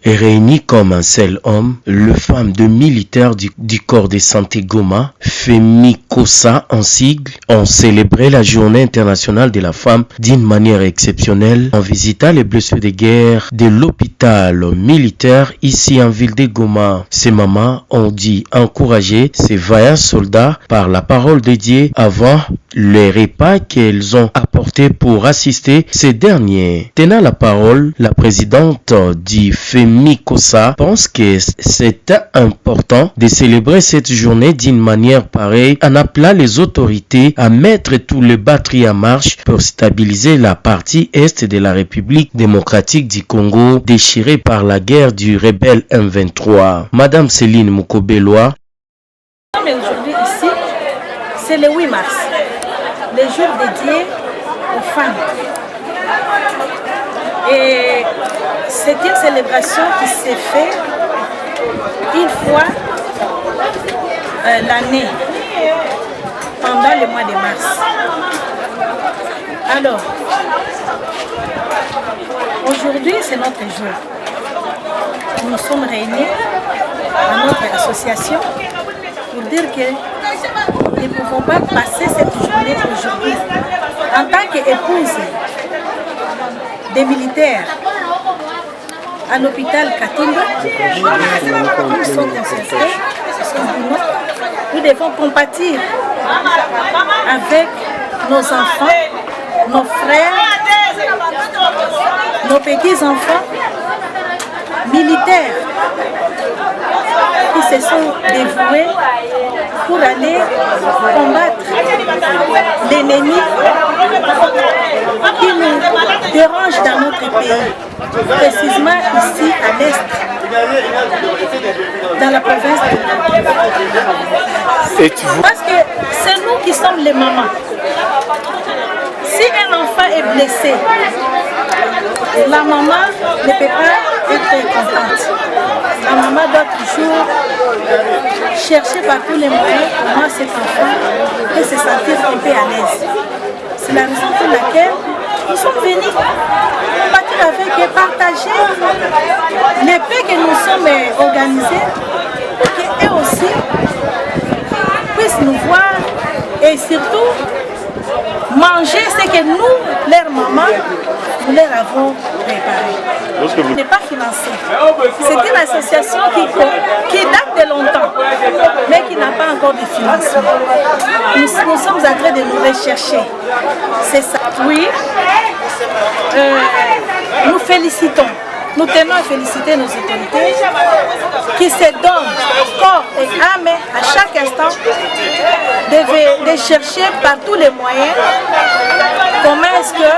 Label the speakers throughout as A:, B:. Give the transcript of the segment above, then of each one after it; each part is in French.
A: Et réunis comme un seul homme, les femmes de militaires du corps de santé Goma, FEMICOSA en sigle, ont célébré la journée internationale de la femme d'une manière exceptionnelle en visitant les blessés de guerre de l'hôpital militaire ici en ville de Goma. Ces mamans ont dit encourager ces vaillants soldats par la parole de Dieu avant les repas qu'elles ont apportés pour assister ces derniers. Tenant la parole, la présidente du FEMICOSA pense que c'est important de célébrer cette journée d'une manière pareille en appelant les autorités à mettre tous les batteries en marche pour stabiliser la partie est de la République démocratique du Congo déchirée par la guerre du rebelle M23. Madame Céline Moukobeloa.
B: Aujourd'hui ici, c'est le 8 mars, le jour dédié aux femmes. Et c'est une célébration qui s'est faite une fois l'année, pendant le mois de mars. Alors, aujourd'hui c'est notre jour. Nous sommes réunis à notre association pour dire que nous ne pouvons pas passer cette journée aujourd'hui en tant qu'épouse des militaires à l'hôpital Katinga. Nous sommes concentrés, nous devons compatir avec nos enfants, nos frères, nos petits-enfants militaires qui se sont dévoués pour aller combattre l'ennemi qui nous dérange dans notre pays, précisément ici à l'est, dans la province de Parce que c'est nous qui sommes les mamans. Si un enfant est blessé, la maman ne peut pas être contente. La maman doit toujours chercher par tous les moyens pour voir cet enfant et se sentir un peu à l'aise. C'est la raison pour laquelle nous sommes venus combattre avec et partager les paix que nous sommes organisés pour qu'eux aussi puissent nous voir et surtout manger ce que nous, leurs mamans, nous leur avons préparé. Ce n'est pas financé. C'est une association qui date de longtemps, mais qui n'a pas encore de financement. Nous sommes en train de nous rechercher. C'est ça. Oui, nous félicitons. Nous tenons à féliciter nos autorités qui se donnent corps et âme à chaque instant de chercher par tous les moyens comment est-ce que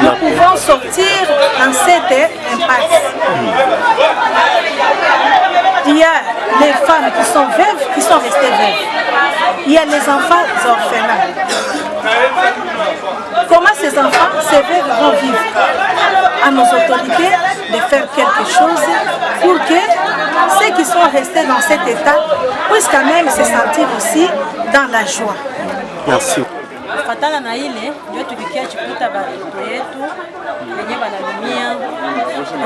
B: nous pouvons sortir dans cette impasse. Il y a les femmes qui sont veuves, qui sont restées veuves. Il y a les enfants orphelins. Comment ces enfants, ces veuves vont vivre? À nos autorités de faire quelque chose pour que ceux qui sont restés dans cet état puissent quand même se sentir aussi dans la joie.
A: Merci.
C: Fatana na ile ndio tukikia chikuta batoto yetu wenye banalumia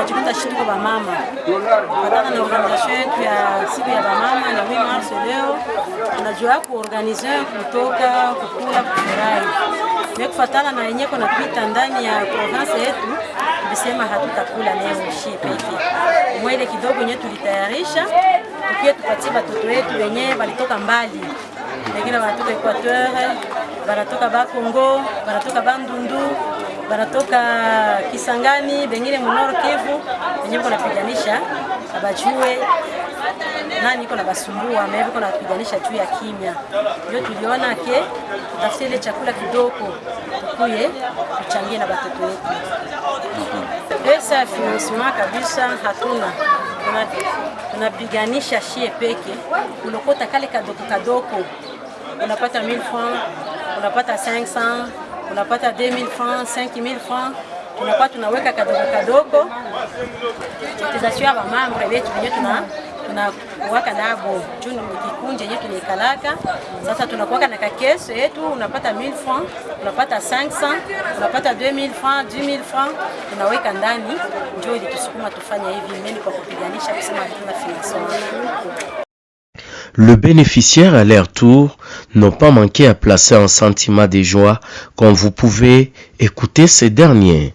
C: chikuta shituko ba mama. Fatana na organization yetu ya siku ya ba mama na 8 mars leo tunajua kuorganize kutoka kukula kufurahi. Kwa kufatana na yenyewe kuna pita ndani ya province yetu tulisema hatutakula leo shi peke. Mwele kidogo yenyewe tulitayarisha tukie tupatie batoto yetu wenyewe balitoka mbali. Wengine wanatoka Equateur, wanatoka Bakongo, wanatoka Bandundu, wanatoka Kisangani, wengine Nord Kivu, wenyewe wanapiganisha abajue nani iko na basumbua, mais iko napiganisha juu ya kimya. Ndio tuliona ke tutafutie ile chakula kidogo tukuye tuchangie na watoto wetu. Pesa ya financement kabisa hatuna. Tunapiganisha shie peke, unakota kale kadogo. Unapata 1000 francs, unapata 500, unapata 2000 francs, 5000 francs. Tunaweka kadogo. Tutazashia ba mama wetu wenyewe tunakuwaka nabo juu ni kikunje yetu tunaikalaka. Sasa tunakuwaka na kakeso yetu, unapata 1000 francs, unapata 500, unapata 2000 francs, 10000 francs, tunaweka ndani. Ndio ili tusukuma tufanya hivi mimi kwa kupiganisha kusema hatuna financement.
A: Le bénéficiaire à leur tour n'ont pas manqué à placer un sentiment de joie comme vous pouvez écouter ces derniers.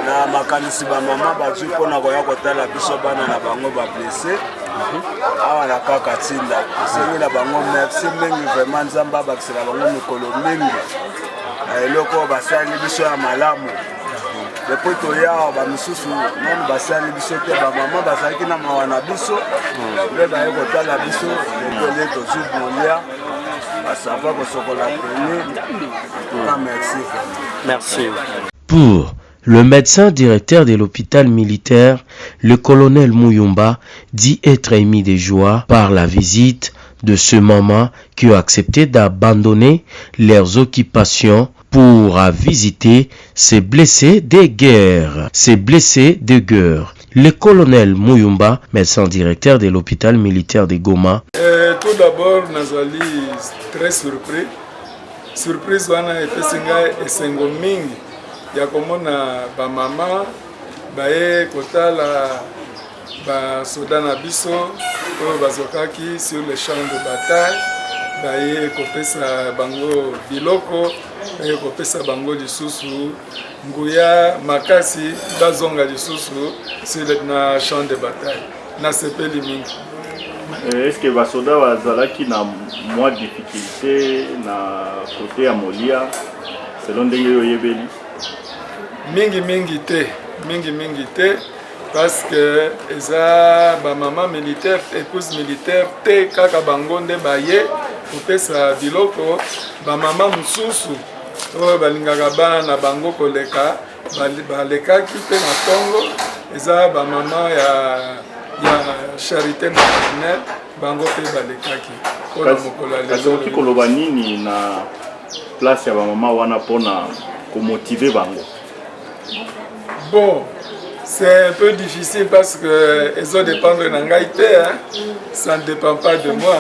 D: Na makanisi ba mama bazwi pona koya kotala biso bana na bango ba blessé awa na kaka tinda sengi na bango merci mingi vraiment nzamba bakisela bango mikolo mingi eloko basali biso ya malamu depuis toya ba misusu non basali biso te ba mama bazalaki na mawana biso le ba kotala biso le to zubolia asaba ko sokola teni merci.
A: Pour le médecin directeur de l'hôpital militaire, le colonel Mouyumba, dit être ému de joie par la visite de ce maman qui ont accepté d'abandonner leurs occupations pour visiter ces blessés de guerre. Le colonel Mouyumba, médecin directeur de l'hôpital militaire de Goma.
E: Tout d'abord, nazali très surpris. Surprise wana epesinga esengo mingi. Ya komona ba mama bae kotala ba soda na biso oyo bazokaki sur le champ de bataille bae kopesa bango biloko bae kopesa bango lisusu nguya makasi bazonga lisusu sur le champ de bataille na sepeli mingi.
F: Est-ce que ba soda bazalaki na moins de difficulté na côté ya Molia selon ndenge yo yebeli?
E: Mingi te parce que eza ba maman militaire épouse militaire te kaka bango nde baye kopesa biloko ba maman mususu oyo balingaka bana na bango koleka balekaki pe na Congo eza ba maman ya charité maternelle bango pe balekaki pona mokola lezo
F: koloba nini na place ya ba maman wana pona ko motiver bango?
E: Bon, c'est un peu difficile parce que ils ont dépendre de Nangaïté, hein? Ça ne dépend pas de moi.